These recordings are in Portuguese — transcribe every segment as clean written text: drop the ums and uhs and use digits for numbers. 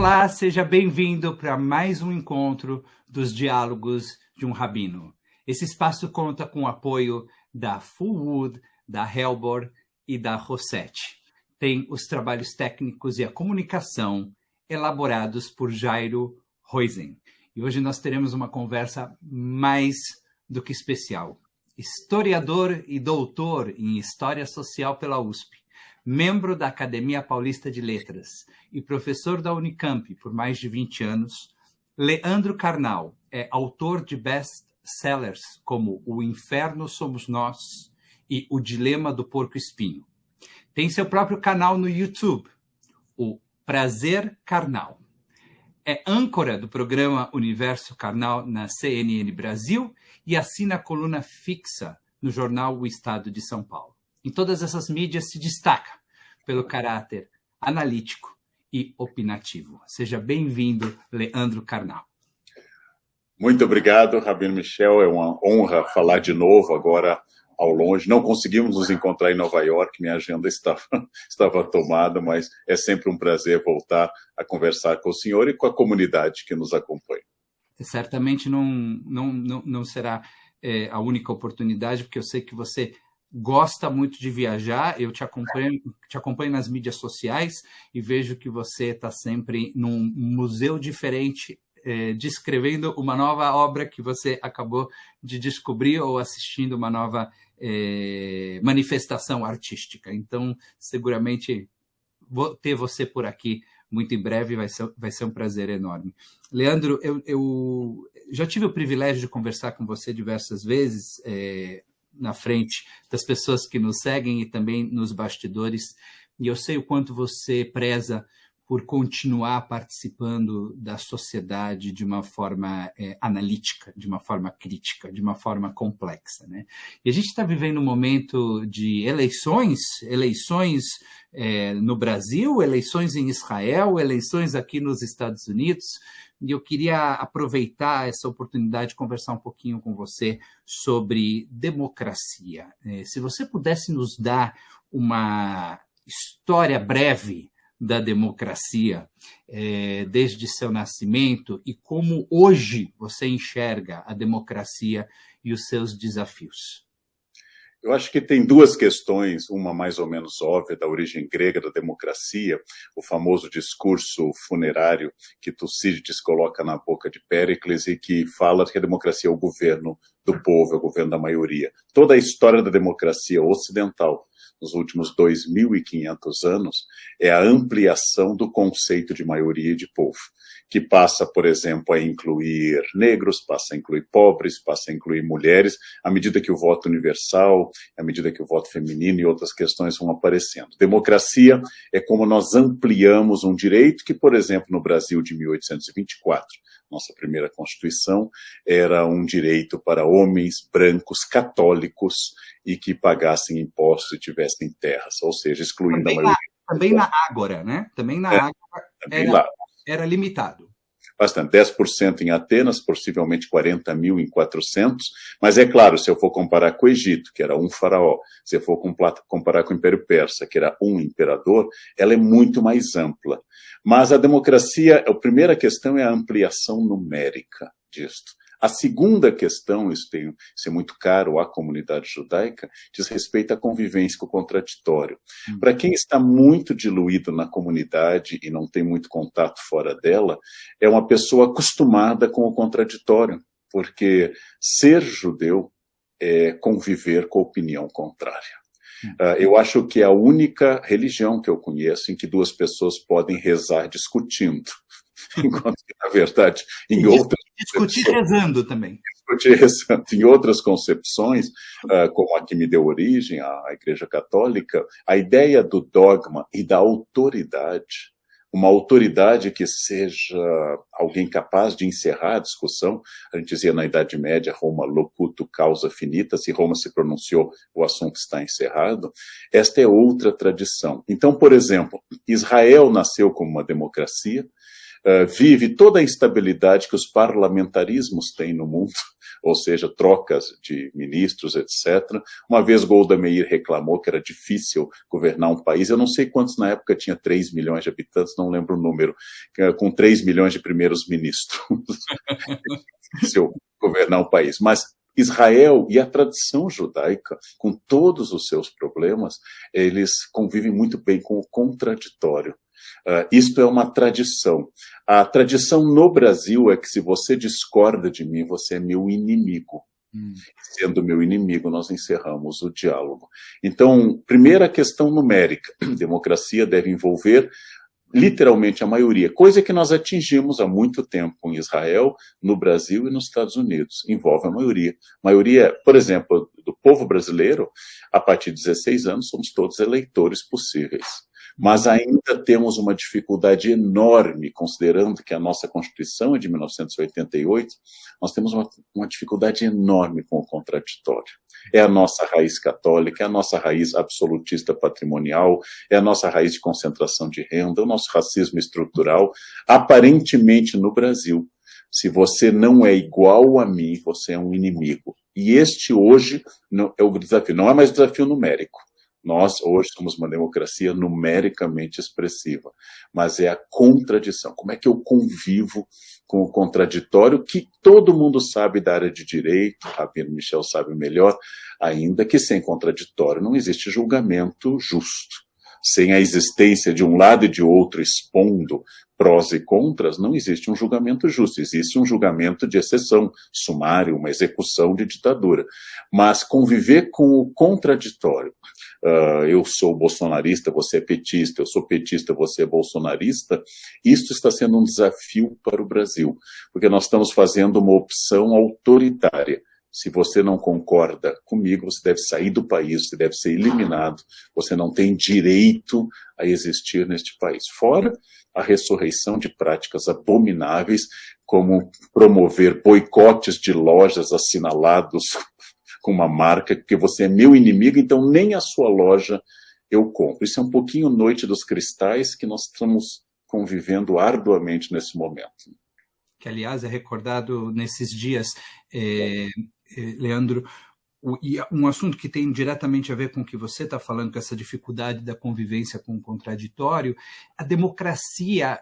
Olá, seja bem-vindo para mais um encontro dos Diálogos de um Rabino. Esse espaço conta com o apoio da Fullwood, da Helbor e da Rossetti. Tem os trabalhos técnicos e a comunicação elaborados por Jairo Roisen. E hoje nós teremos uma conversa mais do que especial. Historiador e doutor em História Social pela USP, membro da Academia Paulista de Letras e professor da Unicamp por mais de 20 anos, Leandro Carnal é autor de best-sellers como O Inferno Somos Nós e O Dilema do Porco-Espinho. Tem seu próprio canal no YouTube, o Prazer Carnal. É âncora do programa Universo Carnal na CNN Brasil e assina a coluna fixa no jornal O Estado de São Paulo. Em todas essas mídias se destaca pelo caráter analítico e opinativo. Seja bem-vindo, Leandro Carnal. Muito obrigado, Rabino Michel. É uma honra falar de novo agora ao longe. Não conseguimos nos encontrar em Nova York, minha agenda estava tomada, mas é sempre um prazer voltar a conversar com o senhor e com a comunidade que nos acompanha. Certamente não será a única oportunidade, porque eu sei que você gosta muito de viajar. Eu te acompanho nas mídias sociais e vejo que você está sempre num museu diferente, descrevendo uma nova obra que você acabou de descobrir ou assistindo uma nova manifestação artística. Então, seguramente, vou ter você por aqui muito em breve, vai ser um prazer enorme. Leandro, eu já tive o privilégio de conversar com você diversas vezes, na frente das pessoas que nos seguem e também nos bastidores, e eu sei o quanto você preza por continuar participando da sociedade de uma forma analítica, de uma forma crítica, de uma forma complexa, né? E a gente está vivendo um momento de eleições no Brasil, eleições em Israel, eleições aqui nos Estados Unidos, e eu queria aproveitar essa oportunidade de conversar um pouquinho com você sobre democracia. Se você pudesse nos dar uma história breve da democracia, desde seu nascimento, e como hoje você enxerga a democracia e os seus desafios. Eu acho que tem duas questões, uma mais ou menos óbvia, da origem grega da democracia, o famoso discurso funerário que Tucídides coloca na boca de Péricles e que fala que a democracia é o governo do povo, é o governo da maioria. Toda a história da democracia ocidental nos últimos 2.500 anos é a ampliação do conceito de maioria e de povo, que passa, por exemplo, a incluir negros, passa a incluir pobres, passa a incluir mulheres, à medida que o voto universal, à medida que o voto feminino e outras questões vão aparecendo. Democracia é como nós ampliamos um direito que, por exemplo, no Brasil de 1824, nossa primeira Constituição, era um direito para homens brancos católicos e que pagassem impostos e tivessem terras, ou seja, excluindo também a maioria. Também na Ágora, né? Também na Ágora era limitado. Bastante, 10% em Atenas, possivelmente 40 mil em 400, mas é claro, se eu for comparar com o Egito, que era um faraó, se eu for comparar com o Império Persa, que era um imperador, ela é muito mais ampla. Mas a democracia, a primeira questão é a ampliação numérica disto. A segunda questão, isso é muito caro à comunidade judaica, diz respeito à convivência com o contraditório. Para quem está muito diluído na comunidade e não tem muito contato fora dela, é uma pessoa acostumada com o contraditório, porque ser judeu é conviver com a opinião contrária. Eu acho que é a única religião que eu conheço em que duas pessoas podem rezar discutindo, enquanto que, na verdade, em outras... Discutir rezando também. Discutir rezando. Em outras concepções, como a que me deu origem, a Igreja Católica, a ideia do dogma e da autoridade, uma autoridade que seja alguém capaz de encerrar a discussão. A gente dizia na Idade Média, Roma locutu causa finita, se Roma se pronunciou, o assunto está encerrado. Esta é outra tradição. Então, por exemplo, Israel nasceu como uma democracia, vive toda a instabilidade que os parlamentarismos têm no mundo, ou seja, trocas de ministros, etc. Uma vez Golda Meir reclamou que era difícil governar um país, eu não sei quantos na época tinha 3 milhões de habitantes, não lembro o número, com 3 milhões de primeiros ministros. É difícil governar um país, mas Israel e a tradição judaica, com todos os seus problemas, eles convivem muito bem com o contraditório. Isto é uma tradição. A tradição no Brasil é que se você discorda de mim, você é meu inimigo. Sendo meu inimigo, nós encerramos o diálogo. Então, primeira questão numérica. Democracia deve envolver literalmente a maioria, coisa que nós atingimos há muito tempo em Israel, no Brasil e nos Estados Unidos. Envolve a maioria. Maioria, por exemplo, do povo brasileiro, a partir de 16 anos, somos todos eleitores possíveis. Mas ainda temos uma dificuldade enorme, considerando que a nossa Constituição é de 1988, nós temos uma dificuldade enorme com o contraditório. É a nossa raiz católica, é a nossa raiz absolutista patrimonial, é a nossa raiz de concentração de renda, é o nosso racismo estrutural, aparentemente no Brasil. Se você não é igual a mim, você é um inimigo. E este hoje é o desafio, não é mais desafio numérico. Nós, hoje, somos uma democracia numericamente expressiva, mas é a contradição. Como é que eu convivo com o contraditório, que todo mundo sabe da área de direito, o Rabino Michel sabe melhor, ainda que sem contraditório não existe julgamento justo. Sem a existência de um lado e de outro expondo prós e contras, não existe um julgamento justo, existe um julgamento de exceção, sumário, uma execução de ditadura. Mas conviver com o contraditório, eu sou bolsonarista, você é petista, eu sou petista, você é bolsonarista, isso está sendo um desafio para o Brasil, porque nós estamos fazendo uma opção autoritária. Se você não concorda comigo, você deve sair do país, você deve ser eliminado, você não tem direito a existir neste país. Fora a ressurreição de práticas abomináveis, como promover boicotes de lojas assinalados com uma marca, porque você é meu inimigo, então nem a sua loja eu compro. Isso é um pouquinho Noite dos Cristais que nós estamos convivendo arduamente nesse momento. Que, aliás, é recordado nesses dias, Leandro, e um assunto que tem diretamente a ver com o que você está falando, com essa dificuldade da convivência com o contraditório. A democracia,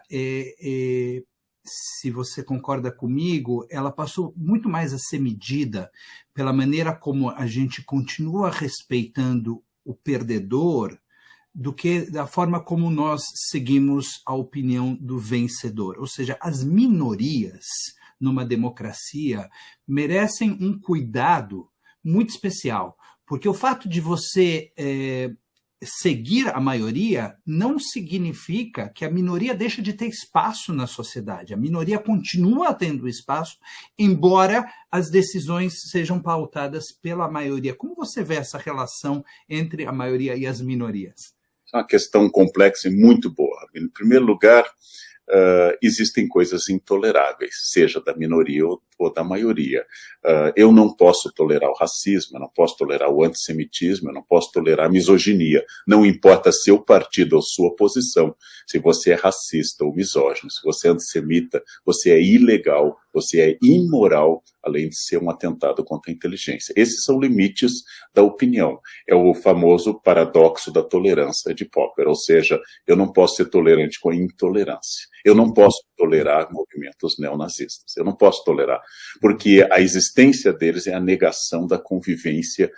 se você concorda comigo, ela passou muito mais a ser medida pela maneira como a gente continua respeitando o perdedor do que da forma como nós seguimos a opinião do vencedor. Ou seja, as minorias numa democracia merecem um cuidado muito especial, porque o fato de você seguir a maioria não significa que a minoria deixa de ter espaço na sociedade. A minoria continua tendo espaço, embora as decisões sejam pautadas pela maioria. Como você vê essa relação entre a maioria e as minorias? É uma questão complexa e muito boa. Em primeiro lugar, existem coisas intoleráveis, seja da minoria ou da maioria. Eu não posso tolerar o racismo, eu não posso tolerar o antissemitismo, eu não posso tolerar a misoginia. Não importa seu partido ou sua posição. Se você é racista ou misógino, se você é antissemita, você é ilegal, você é imoral, além de ser um atentado contra a inteligência. Esses são limites da opinião. É o famoso paradoxo da tolerância de Popper, ou seja, eu não posso ser tolerante com a intolerância. Eu não posso tolerar movimentos neonazistas. Eu não posso tolerar, porque a existência deles é a negação da convivência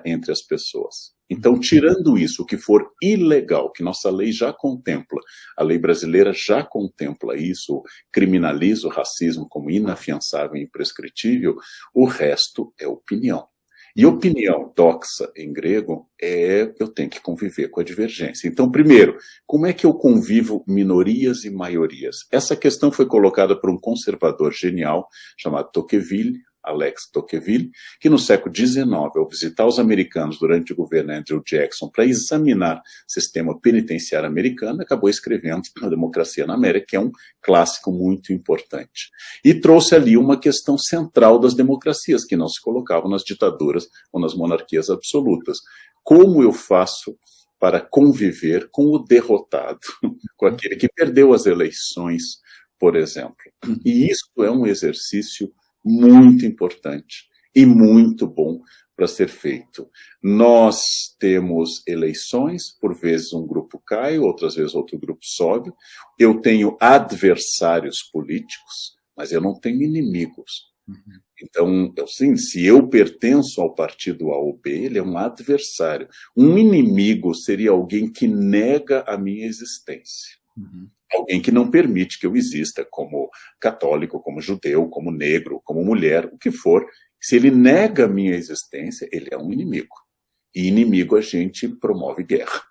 entre as pessoas. Então, tirando isso, o que for ilegal, que nossa lei já contempla, a lei brasileira já contempla isso, criminaliza o racismo como inafiançável e imprescritível, o resto é opinião. E opinião, doxa em grego, eu tenho que conviver com a divergência. Então, primeiro, como é que eu convivo minorias e maiorias? Essa questão foi colocada por um conservador genial chamado Tocqueville, Alex Tocqueville, que no século XIX, ao visitar os americanos durante o governo Andrew Jackson para examinar o sistema penitenciário americano, acabou escrevendo A Democracia na América, que é um clássico muito importante. E trouxe ali uma questão central das democracias, que não se colocavam nas ditaduras ou nas monarquias absolutas. Como eu faço para conviver com o derrotado, com aquele que perdeu as eleições, por exemplo? E isso é um exercício muito importante e muito bom para ser feito. Nós temos eleições, por vezes um grupo cai, outras vezes outro grupo sobe. Eu tenho adversários políticos, mas eu não tenho inimigos. Então, assim, se eu pertenço ao partido A ou B, ele é um adversário. Um inimigo seria alguém que nega a minha existência. Alguém que não permite que eu exista como católico, como judeu, como negro, como mulher, o que for. Se ele nega a minha existência, ele é um inimigo. E inimigo a gente promove guerra.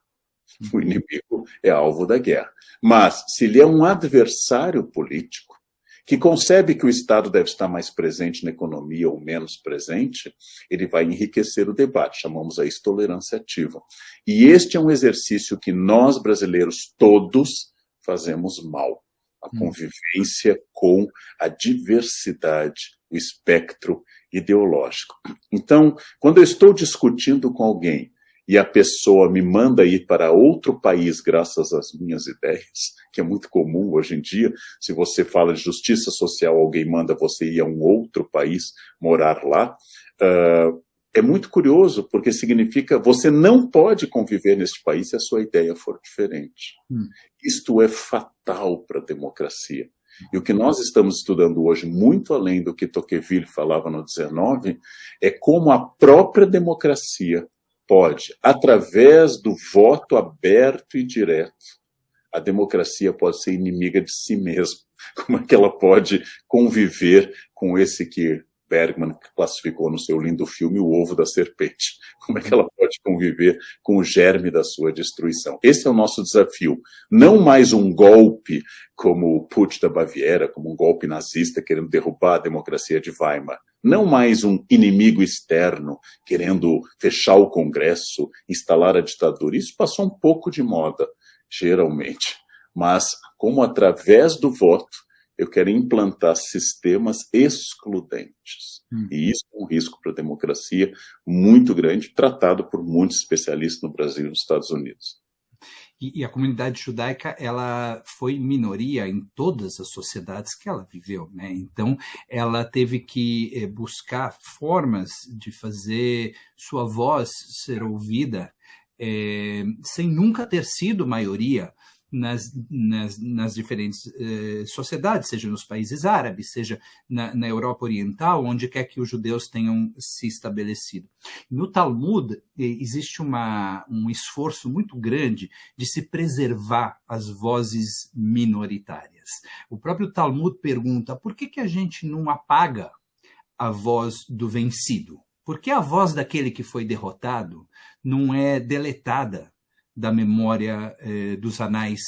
O inimigo é alvo da guerra. Mas, se ele é um adversário político, que concebe que o Estado deve estar mais presente na economia ou menos presente, ele vai enriquecer o debate. Chamamos a isso tolerância ativa. E este é um exercício que nós, brasileiros, todos fazemos mal. A convivência com a diversidade, o espectro ideológico. Então, quando eu estou discutindo com alguém e a pessoa me manda ir para outro país graças às minhas ideias, que é muito comum hoje em dia, se você fala de justiça social, alguém manda você ir a um outro país, morar lá, é muito curioso, porque significa você não pode conviver neste país se a sua ideia for diferente. Isto é fatal para a democracia. E o que nós estamos estudando hoje, muito além do que Tocqueville falava no 19, é como a própria democracia pode, através do voto aberto e direto, a democracia pode ser inimiga de si mesma. Como é que ela pode conviver com esse que Bergman classificou no seu lindo filme O Ovo da Serpente? Como é que ela pode conviver com o germe da sua destruição? Esse é o nosso desafio. Não mais um golpe como o Putsch da Baviera, como um golpe nazista querendo derrubar a democracia de Weimar. Não mais um inimigo externo querendo fechar o Congresso, instalar a ditadura. Isso passou um pouco de moda, geralmente. Mas como através do voto eu quero implantar sistemas excludentes. E isso é um risco para a democracia muito grande, tratado por muitos especialistas no Brasil e nos Estados Unidos. E a comunidade judaica, ela foi minoria em todas as sociedades que ela viveu, né? Então, ela teve que buscar formas de fazer sua voz ser ouvida, sem nunca ter sido maioria nas diferentes sociedades, seja nos países árabes, seja na Europa Oriental, onde quer que os judeus tenham se estabelecido. No Talmud, existe um esforço muito grande de se preservar as vozes minoritárias. O próprio Talmud pergunta por que a gente não apaga a voz do vencido? Por que a voz daquele que foi derrotado não é deletada da memória dos anais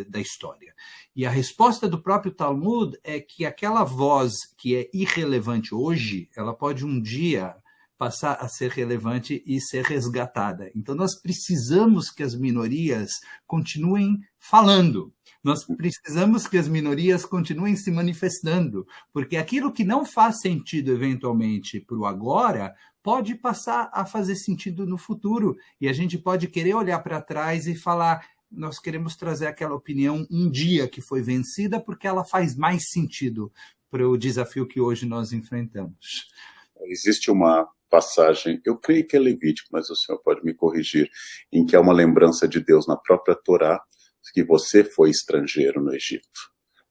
da história? E a resposta do próprio Talmud é que aquela voz que é irrelevante hoje, ela pode um dia passar a ser relevante e ser resgatada. Então nós precisamos que as minorias continuem falando. Nós precisamos que as minorias continuem se manifestando, porque aquilo que não faz sentido eventualmente para o agora pode passar a fazer sentido no futuro. E a gente pode querer olhar para trás e falar, nós queremos trazer aquela opinião um dia que foi vencida, porque ela faz mais sentido para o desafio que hoje nós enfrentamos. Existe uma passagem, eu creio que é Levítico, mas o senhor pode me corrigir, em que há uma lembrança de Deus na própria Torá, que você foi estrangeiro no Egito.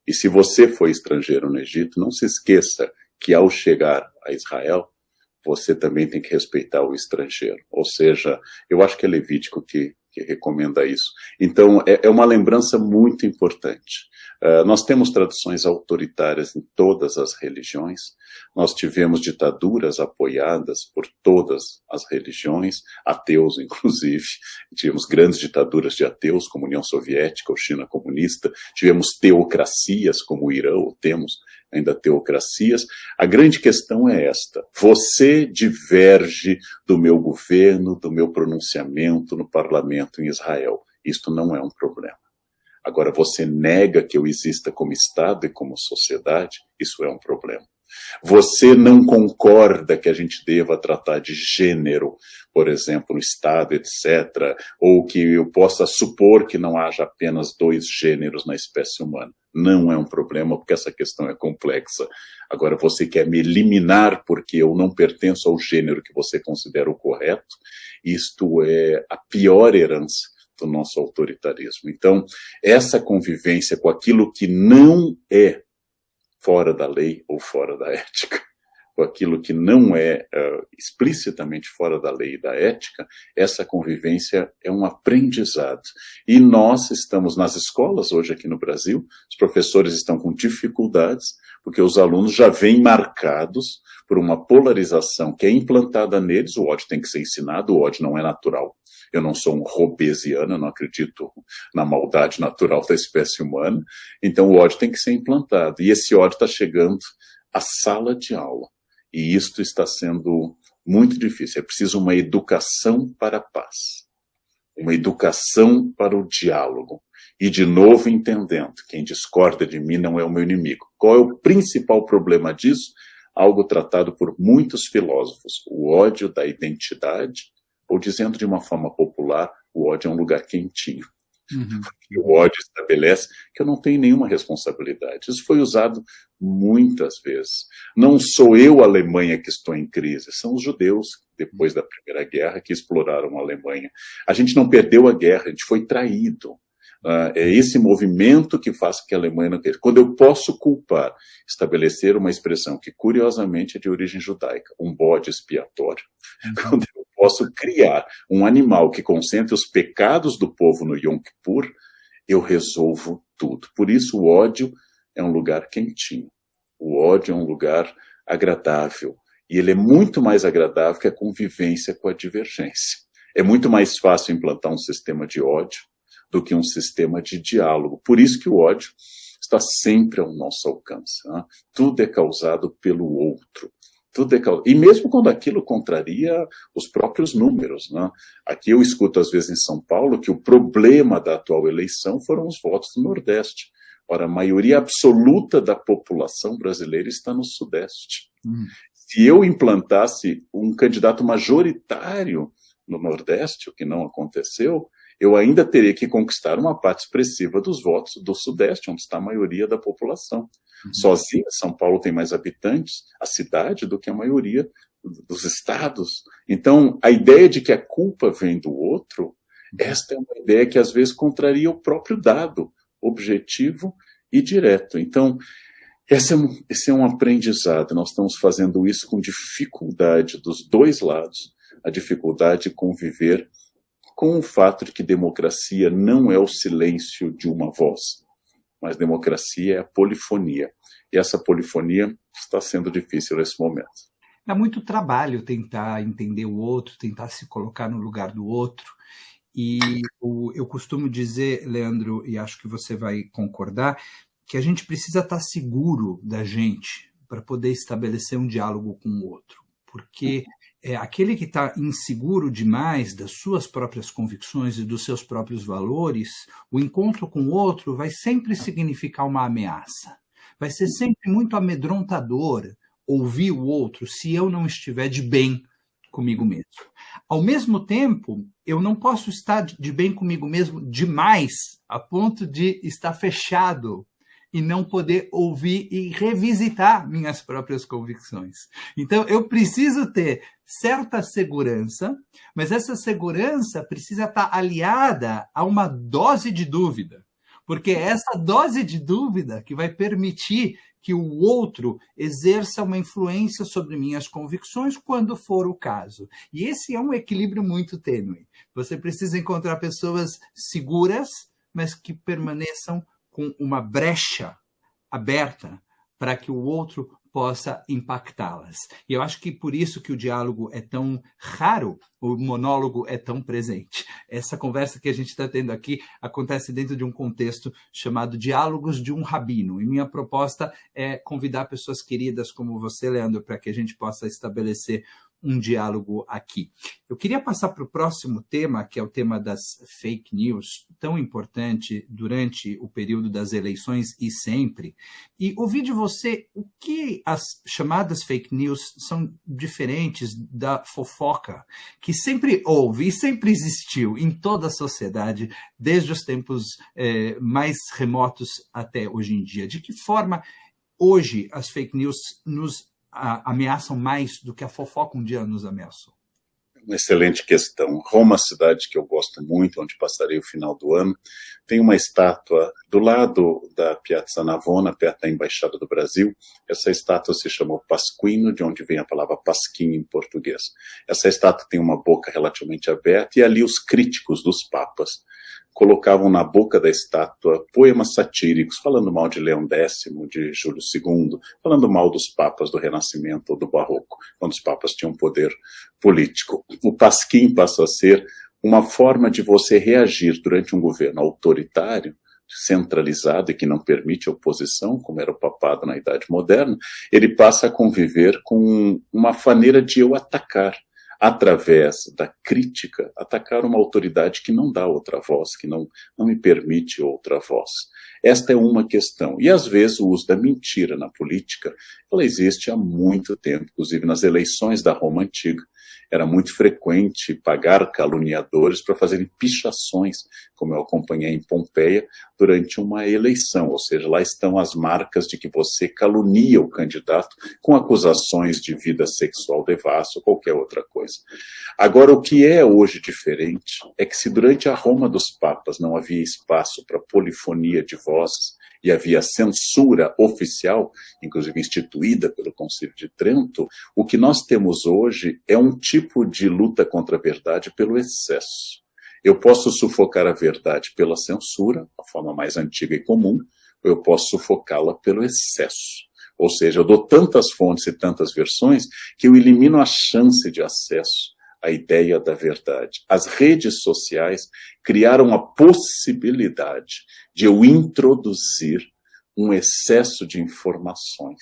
E se você foi estrangeiro no Egito, não se esqueça que ao chegar a Israel, você também tem que respeitar o estrangeiro. Ou seja, eu acho que é Levítico que recomenda isso. Então, é uma lembrança muito importante. Nós temos tradições autoritárias em todas as religiões. Nós tivemos ditaduras apoiadas por todas as religiões, ateus inclusive. Tivemos grandes ditaduras de ateus, como a União Soviética ou China comunista. Tivemos teocracias, como o Irã, ou temos ainda teocracias. A grande questão é esta: você diverge do meu governo, do meu pronunciamento no parlamento em Israel. Isto não é um problema. Agora, você nega que eu exista como Estado e como sociedade, isso é um problema. Você não concorda que a gente deva tratar de gênero, por exemplo, no Estado, etc., ou que eu possa supor que não haja apenas 2 gêneros na espécie humana. Não é um problema, porque essa questão é complexa. Agora, você quer me eliminar porque eu não pertenço ao gênero que você considera o correto? Isto é a pior herança do nosso autoritarismo. Então, essa convivência com aquilo que não é fora da lei ou fora da ética, com aquilo que não é explicitamente fora da lei e da ética, essa convivência é um aprendizado. E nós estamos nas escolas hoje aqui no Brasil, os professores estão com dificuldades, porque os alunos já vêm marcados por uma polarização que é implantada neles. O ódio tem que ser ensinado, o ódio não é natural. Eu não sou um robesiano, eu não acredito na maldade natural da espécie humana, então o ódio tem que ser implantado. E esse ódio está chegando à sala de aula. E isto está sendo muito difícil. É preciso uma educação para a paz, uma educação para o diálogo. E, de novo, entendendo, quem discorda de mim não é o meu inimigo. Qual é o principal problema disso? Algo tratado por muitos filósofos, o ódio da identidade, ou dizendo de uma forma popular, o ódio é um lugar quentinho. E o ódio estabelece que eu não tenho nenhuma responsabilidade. Isso foi usado muitas vezes. Não sou eu, a Alemanha, que estou em crise, são os judeus, depois da Primeira Guerra, que exploraram a Alemanha. A gente não perdeu a guerra, a gente foi traído. É esse movimento que faz que a Alemanha não queira. Quando eu posso culpar, estabelecer uma expressão que, curiosamente, é de origem judaica, um bode expiatório. Quando eu posso criar um animal que concentre os pecados do povo no Yom Kippur, eu resolvo tudo. Por isso, o ódio é um lugar quentinho. O ódio é um lugar agradável. E ele é muito mais agradável que a convivência com a divergência. É muito mais fácil implantar um sistema de ódio do que um sistema de diálogo. Por isso que o ódio está sempre ao nosso alcance. Né? Tudo é causado pelo outro. E mesmo quando aquilo contraria os próprios números. Né? Aqui eu escuto, às vezes, em São Paulo, que o problema da atual eleição foram os votos do Nordeste. Ora, a maioria absoluta da população brasileira está no Sudeste. Se eu implantasse um candidato majoritário no Nordeste, o que não aconteceu, eu ainda teria que conquistar uma parte expressiva dos votos do Sudeste, onde está a maioria da população. Sozinha, São Paulo tem mais habitantes, a cidade, do que a maioria dos estados. Então, a ideia de que a culpa vem do outro, esta é uma ideia que às vezes contraria o próprio dado objetivo e direto. Então, esse é um aprendizado. Nós estamos fazendo isso com dificuldade dos dois lados, a dificuldade de conviver com o fato de que democracia não é o silêncio de uma voz, mas democracia é a polifonia. E essa polifonia está sendo difícil nesse momento. Dá muito trabalho tentar entender o outro, tentar se colocar no lugar do outro. E eu costumo dizer, Leandro, e acho que você vai concordar, que a gente precisa estar seguro da gente para poder estabelecer um diálogo com o outro. Porque aquele que está inseguro demais das suas próprias convicções e dos seus próprios valores, o encontro com o outro vai sempre significar uma ameaça. Vai ser sempre muito amedrontador ouvir o outro se eu não estiver de bem comigo mesmo. Ao mesmo tempo, eu não posso estar de bem comigo mesmo demais, a ponto de estar fechado e não poder ouvir e revisitar minhas próprias convicções. Então, eu preciso ter certa segurança, mas essa segurança precisa estar aliada a uma dose de dúvida, porque é essa dose de dúvida que vai permitir que o outro exerça uma influência sobre minhas convicções quando for o caso. E esse é um equilíbrio muito tênue. Você precisa encontrar pessoas seguras, mas que permaneçam com uma brecha aberta para que o outro possa impactá-las. E eu acho que por isso que o diálogo é tão raro, o monólogo é tão presente. Essa conversa que a gente está tendo aqui acontece dentro de um contexto chamado Diálogos de um Rabino. E minha proposta é convidar pessoas queridas como você, Leandro, para que a gente possa estabelecer um diálogo aqui. Eu queria passar para o próximo tema, que é o tema das fake news, tão importante durante o período das eleições e sempre, e ouvir de você o que as chamadas fake news são diferentes da fofoca, que sempre houve e sempre existiu em toda a sociedade, desde os tempos mais remotos até hoje em dia. De que forma hoje as fake news nos ameaçam mais do que a fofoca um dia nos ameaçou? Uma excelente questão. Roma, cidade que eu gosto muito, onde passarei o final do ano, tem uma estátua do lado da Piazza Navona, perto da Embaixada do Brasil. Essa estátua se chama Pasquino, de onde vem a palavra pasquim em português. Essa estátua tem uma boca relativamente aberta e ali os críticos dos papas colocavam na boca da estátua poemas satíricos, falando mal de Leão X, de Júlio II, falando mal dos papas do Renascimento ou do Barroco, quando os papas tinham poder político. O pasquim passou a ser uma forma de você reagir durante um governo autoritário, centralizado e que não permite oposição, como era o papado na Idade Moderna. Ele passa a conviver com uma maneira de eu atacar, através da crítica, atacar uma autoridade que não dá outra voz, que não me permite outra voz. Esta é uma questão. E, às vezes, o uso da mentira na política, ela existe há muito tempo, inclusive nas eleições da Roma Antiga. Era muito frequente pagar caluniadores para fazerem pichações, como eu acompanhei em Pompeia, durante uma eleição. Ou seja, lá estão as marcas de que você calunia o candidato com acusações de vida sexual devassa ou qualquer outra coisa. Agora, o que é hoje diferente é que se durante a Roma dos Papas não havia espaço para polifonia de vozes, e havia censura oficial, inclusive instituída pelo Concílio de Trento, o que nós temos hoje é um tipo de luta contra a verdade pelo excesso. Eu posso sufocar a verdade pela censura, a forma mais antiga e comum, ou eu posso sufocá-la pelo excesso. Ou seja, eu dou tantas fontes e tantas versões que eu elimino a chance de acesso à ideia da verdade. As redes sociais criaram a possibilidade de eu introduzir um excesso de informações.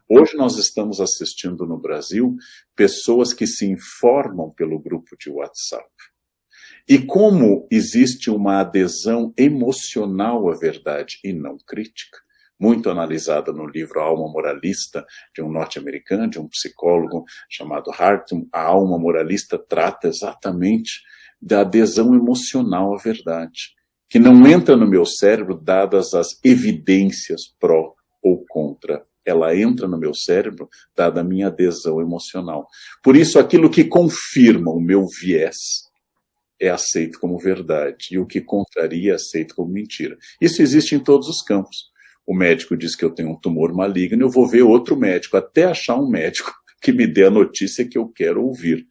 Hoje nós estamos assistindo no Brasil pessoas que se informam pelo grupo de WhatsApp. E como existe uma adesão emocional à verdade e não crítica, muito analisada no livro A Alma Moralista, de um norte-americano, de um psicólogo chamado Hartung, a alma moralista trata exatamente da adesão emocional à verdade, que não entra no meu cérebro dadas as evidências pró ou contra. Ela entra no meu cérebro dada a minha adesão emocional. Por isso, aquilo que confirma o meu viés é aceito como verdade, e o que contraria é aceito como mentira. Isso existe em todos os campos. O médico diz que eu tenho um tumor maligno, eu vou ver outro médico, até achar um médico que me dê a notícia que eu quero ouvir.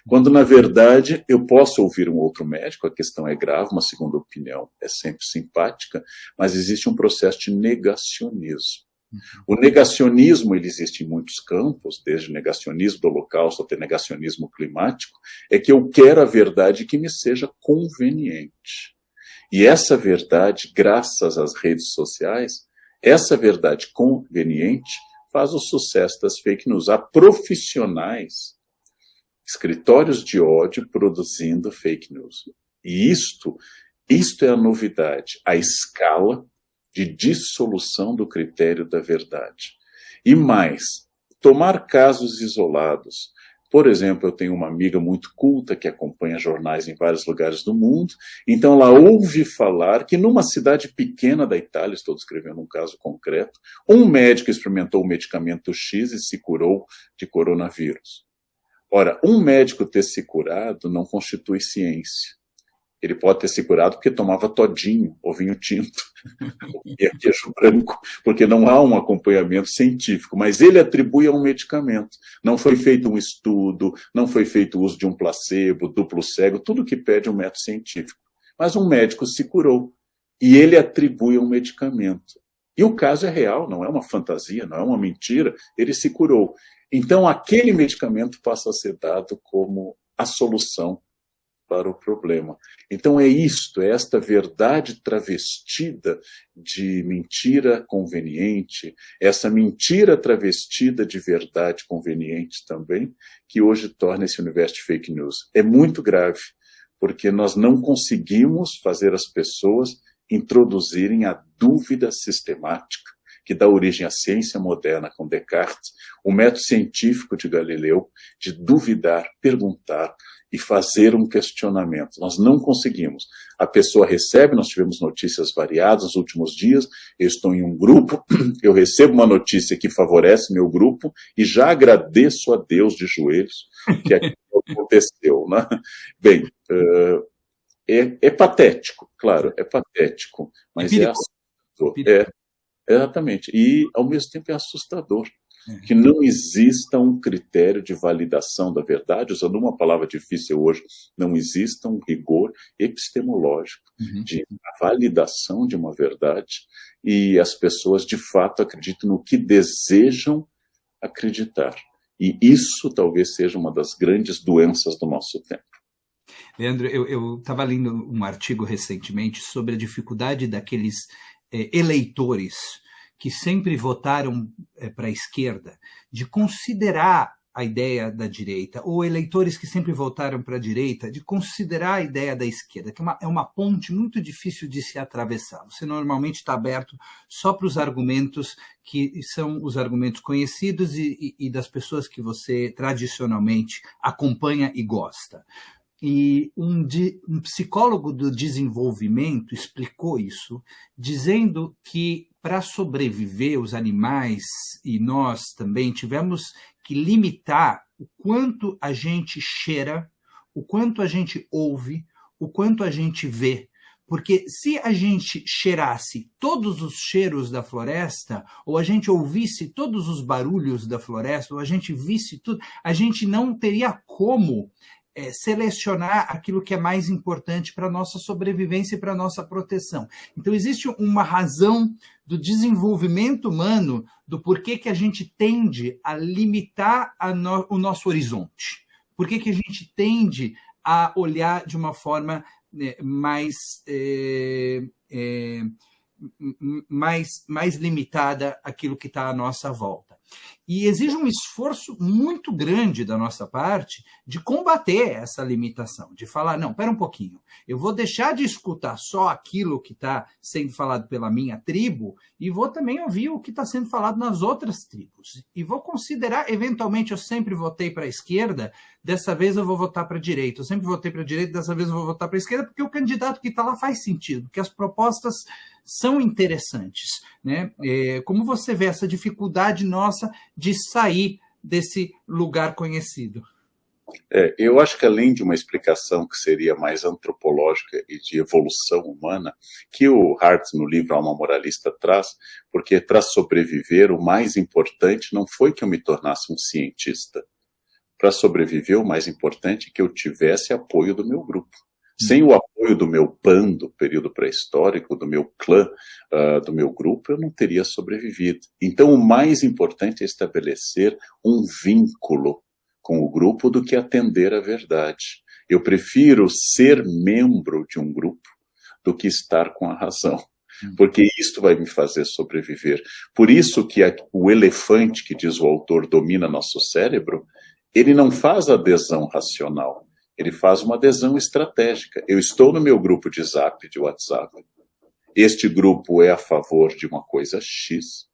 Quando, na verdade, eu posso ouvir um outro médico, a questão é grave, uma segunda opinião é sempre simpática, mas existe um processo de negacionismo. O negacionismo, ele existe em muitos campos, desde o negacionismo do Holocausto até negacionismo climático, é que eu quero a verdade que me seja conveniente. E essa verdade, graças às redes sociais, essa verdade conveniente faz o sucesso das fake news. Há profissionais, escritórios de ódio produzindo fake news. E isto é a novidade, a escala de dissolução do critério da verdade. E mais, tomar casos isolados. Por exemplo, eu tenho uma amiga muito culta que acompanha jornais em vários lugares do mundo, então ela ouve falar que numa cidade pequena da Itália, estou descrevendo um caso concreto, um médico experimentou o medicamento X e se curou de coronavírus. Ora, um médico ter se curado não constitui ciência. Ele pode ter se curado porque tomava todinho, ou vinho tinto, ou queijo branco, porque não há um acompanhamento científico, mas ele atribui a um medicamento. Não foi feito um estudo, não foi feito o uso de um placebo, duplo cego, tudo que pede um método científico. Mas um médico se curou, e ele atribui a um medicamento. E o caso é real, não é uma fantasia, não é uma mentira, ele se curou. Então, aquele medicamento passa a ser dado como a solução para o problema. Então é esta verdade travestida de mentira conveniente, essa mentira travestida de verdade conveniente também, que hoje torna esse universo de fake news. É muito grave, porque nós não conseguimos fazer as pessoas introduzirem a dúvida sistemática, que dá origem à ciência moderna com Descartes, o método científico de Galileu, de duvidar, perguntar e fazer um questionamento. Nós não conseguimos. A pessoa recebe, nós tivemos notícias variadas nos últimos dias, eu estou em um grupo, eu recebo uma notícia que favorece meu grupo e já agradeço a Deus de joelhos que aquilo aconteceu. Né? Bem, é patético, claro, é patético, mas é assustador. Exatamente. E, ao mesmo tempo, é assustador que não exista um critério de validação da verdade, usando uma palavra difícil hoje, não exista um rigor epistemológico de validação de uma verdade e as pessoas, de fato, acreditam no que desejam acreditar. E isso talvez seja uma das grandes doenças do nosso tempo. Leandro, eu estava lendo um artigo recentemente sobre a dificuldade daqueles eleitores que sempre votaram para a esquerda, de considerar a ideia da direita, ou eleitores que sempre votaram para a direita, de considerar a ideia da esquerda, que é uma ponte muito difícil de se atravessar. Você normalmente está aberto só para os argumentos que são os argumentos conhecidos e das pessoas que você tradicionalmente acompanha e gosta. E um psicólogo do desenvolvimento explicou isso, dizendo que para sobreviver os animais e nós também tivemos que limitar o quanto a gente cheira, o quanto a gente ouve, o quanto a gente vê. Porque se a gente cheirasse todos os cheiros da floresta, ou a gente ouvisse todos os barulhos da floresta, ou a gente visse tudo, a gente não teria como selecionar aquilo que é mais importante para a nossa sobrevivência e para a nossa proteção. Então, existe uma razão do desenvolvimento humano do porquê que a gente tende a limitar o nosso horizonte. Por que a gente tende a olhar de uma forma mais limitada aquilo que está à nossa volta. E exige um esforço muito grande da nossa parte de combater essa limitação, de falar, não, espera um pouquinho, eu vou deixar de escutar só aquilo que está sendo falado pela minha tribo e vou também ouvir o que está sendo falado nas outras tribos. E vou considerar, eventualmente, eu sempre votei para a esquerda, dessa vez eu vou votar para a direita. Eu sempre votei para a direita, dessa vez eu vou votar para a esquerda, porque o candidato que está lá faz sentido, porque as propostas são interessantes, né? Como você vê essa dificuldade nossa de sair desse lugar conhecido? Eu acho que além de uma explicação que seria mais antropológica e de evolução humana, que o Hart no livro Alma Moralista traz, porque para sobreviver o mais importante não foi que eu me tornasse um cientista. Para sobreviver o mais importante é que eu tivesse apoio do meu grupo. Sem o apoio do meu bando, período pré-histórico, do meu clã, do meu grupo, eu não teria sobrevivido. Então, o mais importante é estabelecer um vínculo com o grupo do que atender à verdade. Eu prefiro ser membro de um grupo do que estar com a razão, porque isto vai me fazer sobreviver. Por isso que o elefante, que diz o autor, domina nosso cérebro, ele não faz adesão racional. Ele faz uma adesão estratégica. Eu estou no meu grupo de Zap, de WhatsApp. Este grupo é a favor de uma coisa X.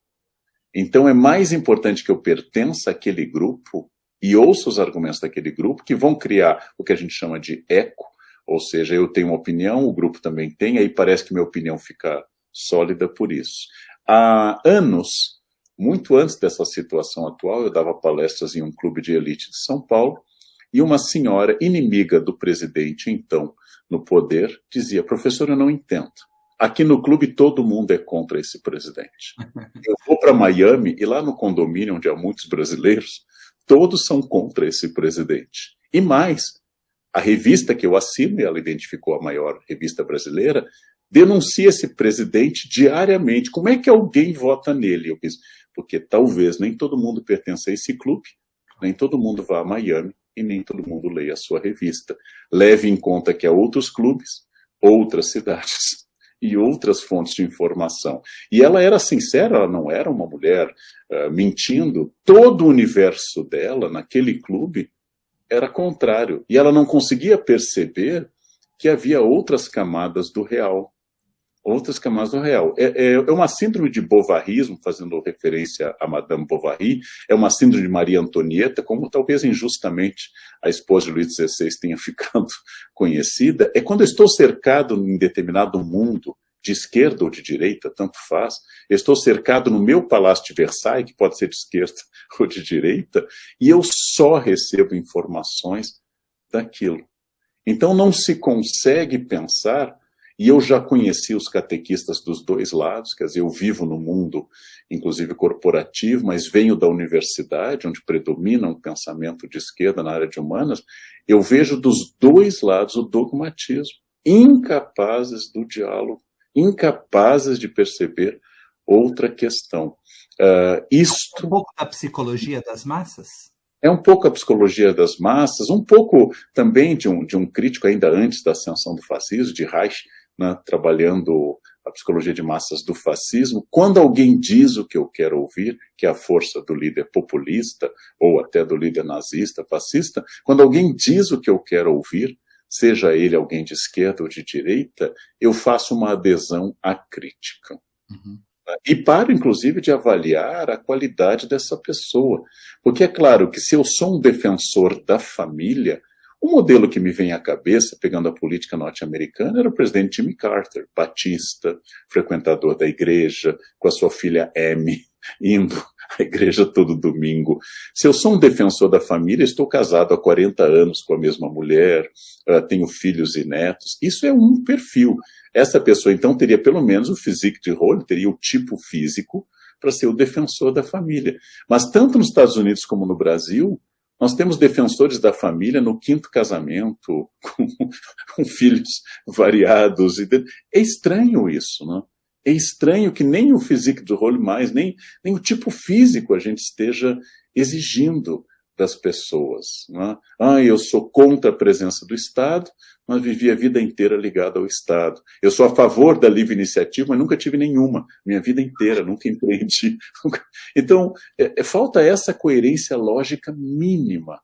Então é mais importante que eu pertença àquele grupo e ouça os argumentos daquele grupo, que vão criar o que a gente chama de eco, ou seja, eu tenho uma opinião, o grupo também tem, aí parece que minha opinião fica sólida por isso. Há anos, muito antes dessa situação atual, eu dava palestras em um clube de elite de São Paulo, e uma senhora inimiga do presidente, então, no poder, dizia, professor, eu não entendo. Aqui no clube todo mundo é contra esse presidente. Eu vou para Miami e lá no condomínio, onde há muitos brasileiros, todos são contra esse presidente. E mais, a revista que eu assino, e ela identificou a maior revista brasileira, denuncia esse presidente diariamente. Como é que alguém vota nele? Eu disse, porque talvez nem todo mundo pertença a esse clube, nem todo mundo vá a Miami e nem todo mundo leia a sua revista. Leve em conta que há outros clubes, outras cidades e outras fontes de informação. E ela era sincera, ela não era uma mulher mentindo. Todo o universo dela, naquele clube, era contrário. E ela não conseguia perceber que havia outras camadas do real. Outras camadas do real. É uma síndrome de bovarismo, fazendo referência a Madame Bovary, é uma síndrome de Maria Antonieta, como talvez injustamente a esposa de Luís XVI tenha ficado conhecida. É quando eu estou cercado em determinado mundo, de esquerda ou de direita, tanto faz, eu estou cercado no meu Palácio de Versailles, que pode ser de esquerda ou de direita, e eu só recebo informações daquilo. Então não se consegue pensar. E eu já conheci os catequistas dos dois lados, quer dizer, eu vivo no mundo, inclusive corporativo, mas venho da universidade, onde predomina um pensamento de esquerda na área de humanas. Eu vejo dos dois lados o dogmatismo, incapazes do diálogo, incapazes de perceber outra questão. Um pouco da psicologia das massas? É um pouco a psicologia das massas, um pouco também de um crítico ainda antes da ascensão do fascismo, de Reich, né, trabalhando a psicologia de massas do fascismo. Quando alguém diz o que eu quero ouvir, que é a força do líder populista, ou até do líder nazista, fascista, quando alguém diz o que eu quero ouvir, seja ele alguém de esquerda ou de direita, eu faço uma adesão à crítica. Uhum. E paro, inclusive, de avaliar a qualidade dessa pessoa. Porque é claro que se eu sou um defensor da família, o modelo que me vem à cabeça, pegando a política norte-americana, era o presidente Jimmy Carter, batista, frequentador da igreja, com a sua filha Amy, indo à igreja todo domingo. Se eu sou um defensor da família, estou casado há 40 anos com a mesma mulher, tenho filhos e netos, isso é um perfil. Essa pessoa, então, teria pelo menos o physique de rôle, teria o tipo físico para ser o defensor da família. Mas tanto nos Estados Unidos como no Brasil, nós temos defensores da família no quinto casamento, com filhos variados. É estranho isso, né? É estranho que nem o physique de rôle mais, nem o tipo físico a gente esteja exigindo das pessoas. Né? Eu sou contra a presença do Estado, mas vivi a vida inteira ligado ao Estado. Eu sou a favor da livre iniciativa, mas nunca tive nenhuma, minha vida inteira, nunca empreendi. Então, falta essa coerência lógica mínima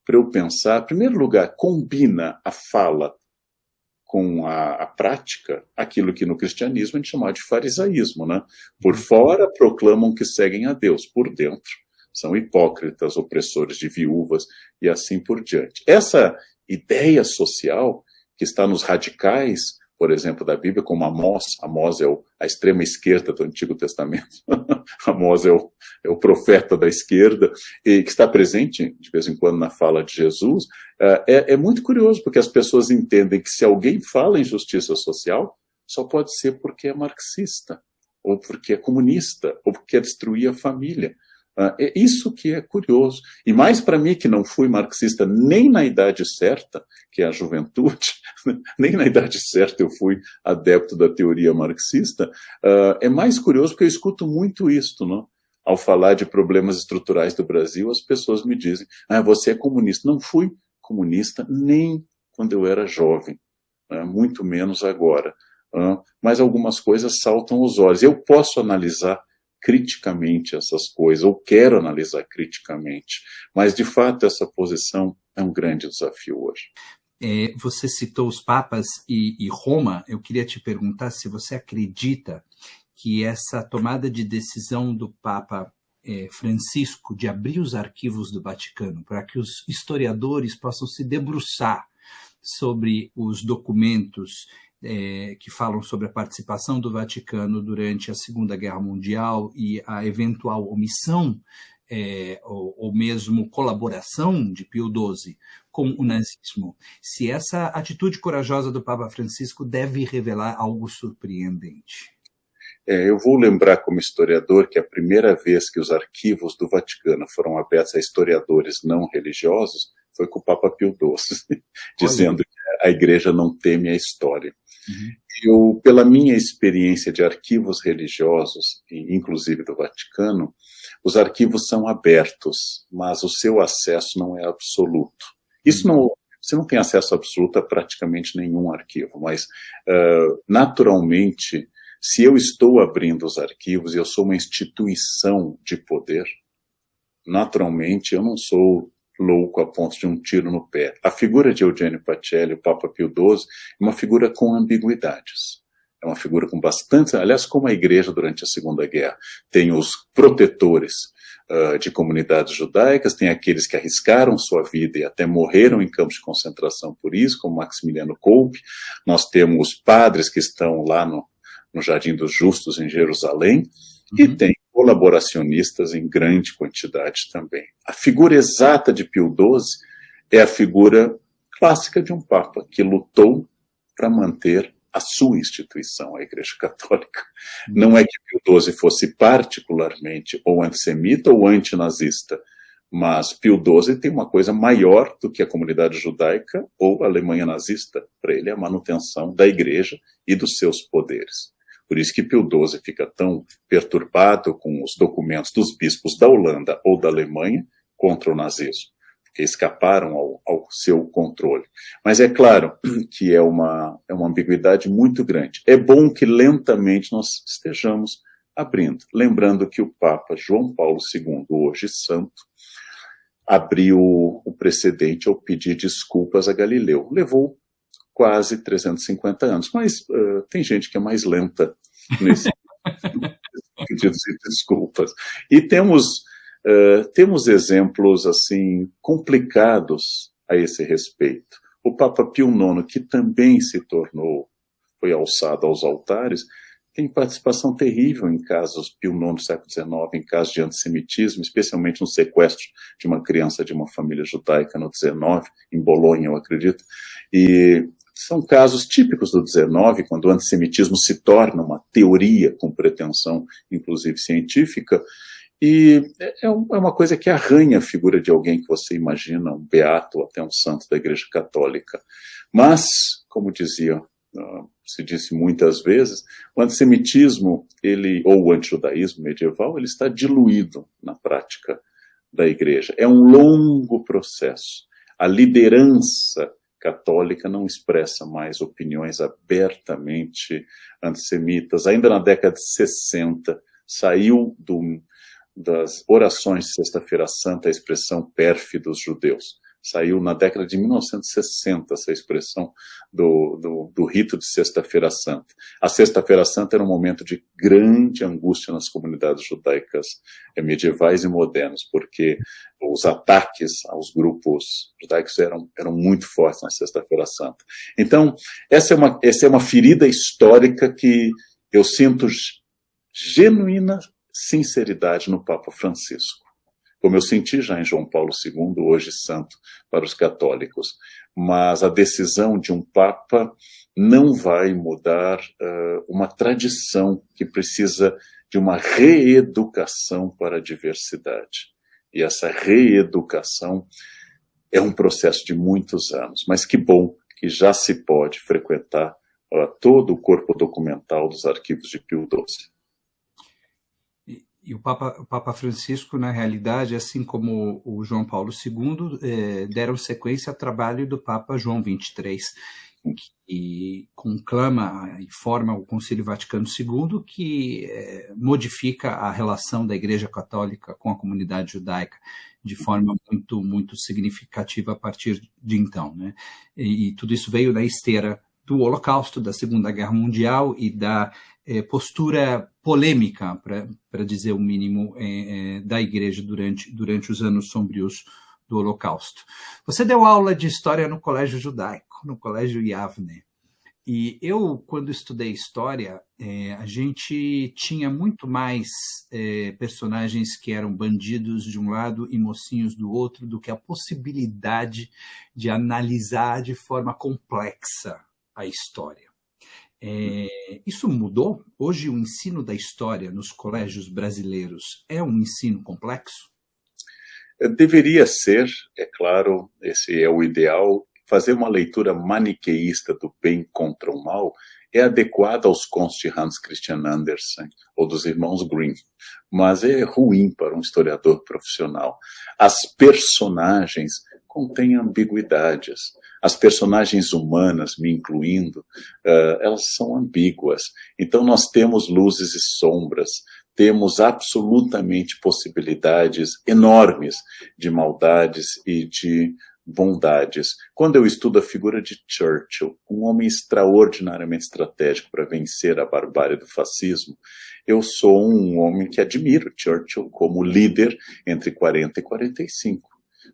para eu pensar. Em primeiro lugar, combina a fala com a prática, aquilo que no cristianismo a gente chama de farisaísmo. Né? Por fora proclamam que seguem a Deus, por dentro são hipócritas, opressores de viúvas e assim por diante. Essa ideia social que está nos radicais, por exemplo, da Bíblia, como Amós é a extrema esquerda do Antigo Testamento, Amós é o profeta da esquerda, e que está presente de vez em quando na fala de Jesus, é muito curioso, porque as pessoas entendem que se alguém fala em justiça social, só pode ser porque é marxista, ou porque é comunista, ou porque quer destruir a família. É isso que é curioso. E mais para mim, que não fui marxista nem na idade certa, que é a juventude, nem na idade certa eu fui adepto da teoria marxista, é mais curioso porque eu escuto muito isto, não? Ao falar de problemas estruturais do Brasil, as pessoas me dizem, você é comunista. Não fui comunista nem quando eu era jovem, muito menos agora. Mas algumas coisas saltam aos olhos. Eu posso analisar criticamente essas coisas, ou quero analisar criticamente, mas de fato essa posição é um grande desafio hoje. Você citou os papas e Roma, eu queria te perguntar se você acredita que essa tomada de decisão do Papa Francisco de abrir os arquivos do Vaticano para que os historiadores possam se debruçar sobre os documentos que falam sobre a participação do Vaticano durante a Segunda Guerra Mundial e a eventual omissão ou mesmo colaboração de Pio XII com o nazismo, se essa atitude corajosa do Papa Francisco deve revelar algo surpreendente. Eu vou lembrar como historiador que a primeira vez que os arquivos do Vaticano foram abertos a historiadores não religiosos foi com o Papa Pio XII, dizendo que a Igreja não teme a história. Eu, pela minha experiência de arquivos religiosos, inclusive do Vaticano, os arquivos são abertos, mas o seu acesso não é absoluto. Isso não, você não tem acesso absoluto a praticamente nenhum arquivo, mas naturalmente, se eu estou abrindo os arquivos e eu sou uma instituição de poder, naturalmente eu não sou louco a ponto de um tiro no pé. A figura de Eugênio Pacelli, o Papa Pio XII, é uma figura com ambiguidades. É uma figura com bastante... Aliás, como a Igreja durante a Segunda Guerra tem os protetores de comunidades judaicas, tem aqueles que arriscaram sua vida e até morreram em campos de concentração por isso, como Maximiliano Kolbe. Nós temos os padres que estão lá no Jardim dos Justos, em Jerusalém, e tem colaboracionistas em grande quantidade também. A figura exata de Pio XII é a figura clássica de um Papa que lutou para manter a sua instituição, a Igreja Católica. Não é que Pio XII fosse particularmente ou antissemita ou antinazista, mas Pio XII tem uma coisa maior do que a comunidade judaica ou a Alemanha nazista. Para ele é a manutenção da Igreja e dos seus poderes. Por isso que Pio XII fica tão perturbado com os documentos dos bispos da Holanda ou da Alemanha contra o nazismo, porque escaparam ao seu controle. Mas é claro que é uma ambiguidade muito grande. É bom que lentamente nós estejamos abrindo. Lembrando que o Papa João Paulo II, hoje santo, abriu o precedente ao pedir desculpas a Galileu. Levou quase 350 anos, mas tem gente que é mais lenta nesse pedido de desculpas. E temos exemplos assim complicados a esse respeito. O Papa Pio IX, que também foi alçado aos altares, tem participação terrível em casos, Pio IX do século XIX, em casos de antissemitismo, especialmente no sequestro de uma criança de uma família judaica no XIX, em Bolonha, eu acredito. E são casos típicos do XIX, quando o antissemitismo se torna uma teoria com pretensão, inclusive científica, e é uma coisa que arranha a figura de alguém que você imagina, um beato ou até um santo da Igreja Católica. Mas, como se disse muitas vezes, o antissemitismo, ou o antijudaísmo medieval, ele está diluído na prática da Igreja. É um longo processo. A liderança católica não expressa mais opiniões abertamente antissemitas. Ainda na década de 60, saiu das orações de Sexta-feira Santa a expressão pérfidos judeus. Saiu na década de 1960 essa expressão do rito de Sexta-feira Santa. A Sexta-feira Santa era um momento de grande angústia nas comunidades judaicas medievais e modernas, porque os ataques aos grupos judaicos eram muito fortes na Sexta-feira Santa. Então, essa é uma ferida histórica que eu sinto genuína sinceridade no Papa Francisco, como eu senti já em João Paulo II, hoje santo para os católicos. Mas a decisão de um Papa não vai mudar uma tradição que precisa de uma reeducação para a diversidade. E essa reeducação é um processo de muitos anos, mas que bom que já se pode frequentar todo o corpo documental dos arquivos de Pio XII. E o Papa Francisco, na realidade, assim como o João Paulo II, deram sequência ao trabalho do Papa João XXIII, que conclama e forma o Concílio Vaticano II, que modifica a relação da Igreja Católica com a comunidade judaica de forma muito, muito significativa a partir de então, né? E tudo isso veio na esteira do Holocausto, da Segunda Guerra Mundial e da postura polêmica, para dizer o mínimo, da Igreja durante os anos sombrios do Holocausto. Você deu aula de História no Colégio Judaico, no Colégio Yavne. E eu, quando estudei História, a gente tinha muito mais personagens que eram bandidos de um lado e mocinhos do outro do que a possibilidade de analisar de forma complexa a história. Isso mudou? Hoje o ensino da história nos colégios brasileiros é um ensino complexo? Deveria ser, é claro, esse é o ideal. Fazer uma leitura maniqueísta do bem contra o mal é adequada aos contos de Hans Christian Andersen ou dos irmãos Grimm, mas é ruim para um historiador profissional. As personagens contêm ambiguidades. As personagens humanas, me incluindo, elas são ambíguas. Então nós temos luzes e sombras, temos absolutamente possibilidades enormes de maldades e de bondades. Quando eu estudo a figura de Churchill, um homem extraordinariamente estratégico para vencer a barbárie do fascismo, eu sou um homem que admiro Churchill como líder entre 40 e 45.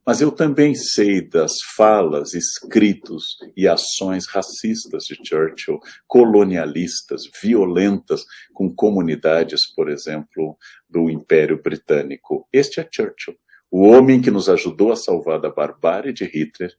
Mas eu também sei das falas, escritos e ações racistas de Churchill, colonialistas, violentas, com comunidades, por exemplo, do Império Britânico. Este é Churchill, o homem que nos ajudou a salvar da barbárie de Hitler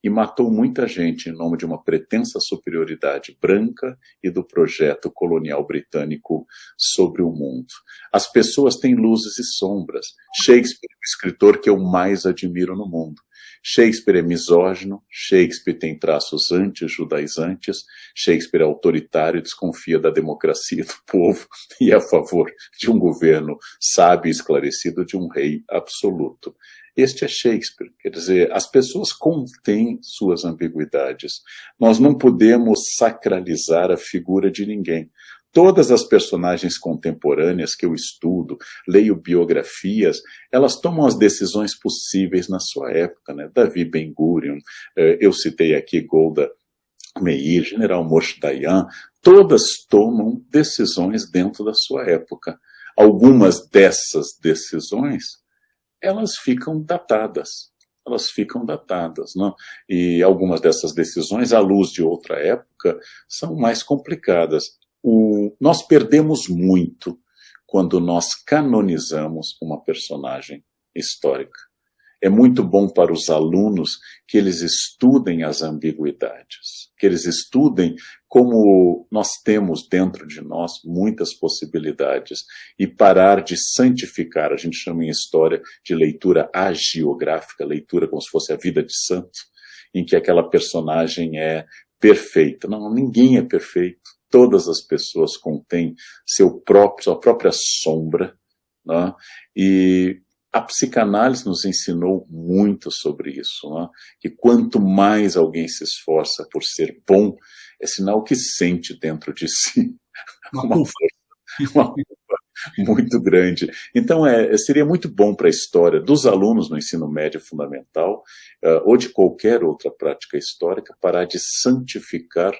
e matou muita gente em nome de uma pretensa superioridade branca e do projeto colonial britânico sobre o mundo. As pessoas têm luzes e sombras. Shakespeare é o escritor que eu mais admiro no mundo. Shakespeare é misógino, Shakespeare tem traços anti-judaizantes, Shakespeare é autoritário e desconfia da democracia do povo e é a favor de um governo sábio e esclarecido de um rei absoluto. Este é Shakespeare, quer dizer, as pessoas contêm suas ambiguidades. Nós não podemos sacralizar a figura de ninguém. Todas as personagens contemporâneas que eu estudo, leio biografias, elas tomam as decisões possíveis na sua época, né? Davi Ben-Gurion, eu citei aqui Golda Meir, General Moshe Dayan, todas tomam decisões dentro da sua época. Algumas dessas decisões elas ficam datadas, não? E algumas dessas decisões, à luz de outra época, são mais complicadas. Nós perdemos muito quando nós canonizamos uma personagem histórica. É muito bom para os alunos que eles estudem as ambiguidades, que eles estudem como nós temos dentro de nós muitas possibilidades e parar de santificar, a gente chama em história de leitura agiográfica, leitura como se fosse a vida de santo, em que aquela personagem é perfeita. Não, ninguém é perfeito. Todas as pessoas contêm sua própria sombra, né? E a psicanálise nos ensinou muito sobre isso, né? Que quanto mais alguém se esforça por ser bom, é sinal que sente dentro de si uma culpa muito grande. Então, seria muito bom para a história dos alunos no ensino médio fundamental, ou de qualquer outra prática histórica, parar de santificar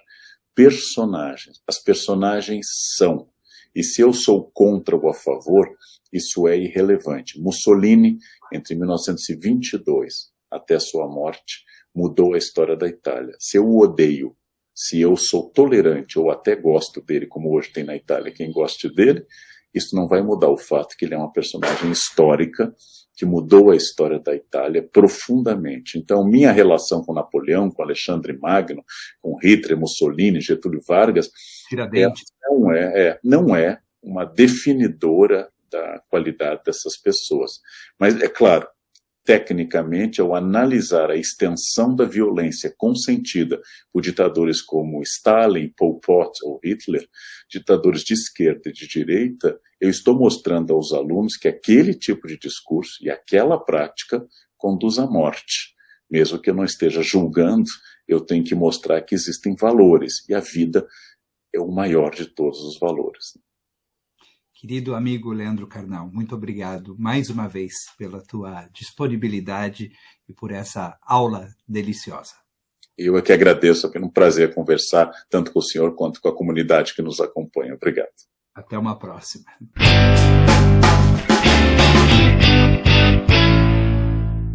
personagens. As personagens são. E se eu sou contra ou a favor, isso é irrelevante. Mussolini, entre 1922 até sua morte, mudou a história da Itália. Se eu o odeio, se eu sou tolerante ou até gosto dele, como hoje tem na Itália quem goste dele, isso não vai mudar o fato que ele é uma personagem histórica que mudou a história da Itália profundamente. Então, minha relação com Napoleão, com Alexandre Magno, com Hitler, Mussolini, Getúlio Vargas, não é uma definidora da qualidade dessas pessoas. Mas, é claro, tecnicamente, ao analisar a extensão da violência consentida por ditadores como Stalin, Pol Pot ou Hitler, ditadores de esquerda e de direita, eu estou mostrando aos alunos que aquele tipo de discurso e aquela prática conduz à morte. Mesmo que eu não esteja julgando, eu tenho que mostrar que existem valores, e a vida é o maior de todos os valores. Querido amigo Leandro Carnal, muito obrigado mais uma vez pela tua disponibilidade e por essa aula deliciosa. Eu é que agradeço, é um prazer conversar tanto com o senhor quanto com a comunidade que nos acompanha. Obrigado. Até uma próxima.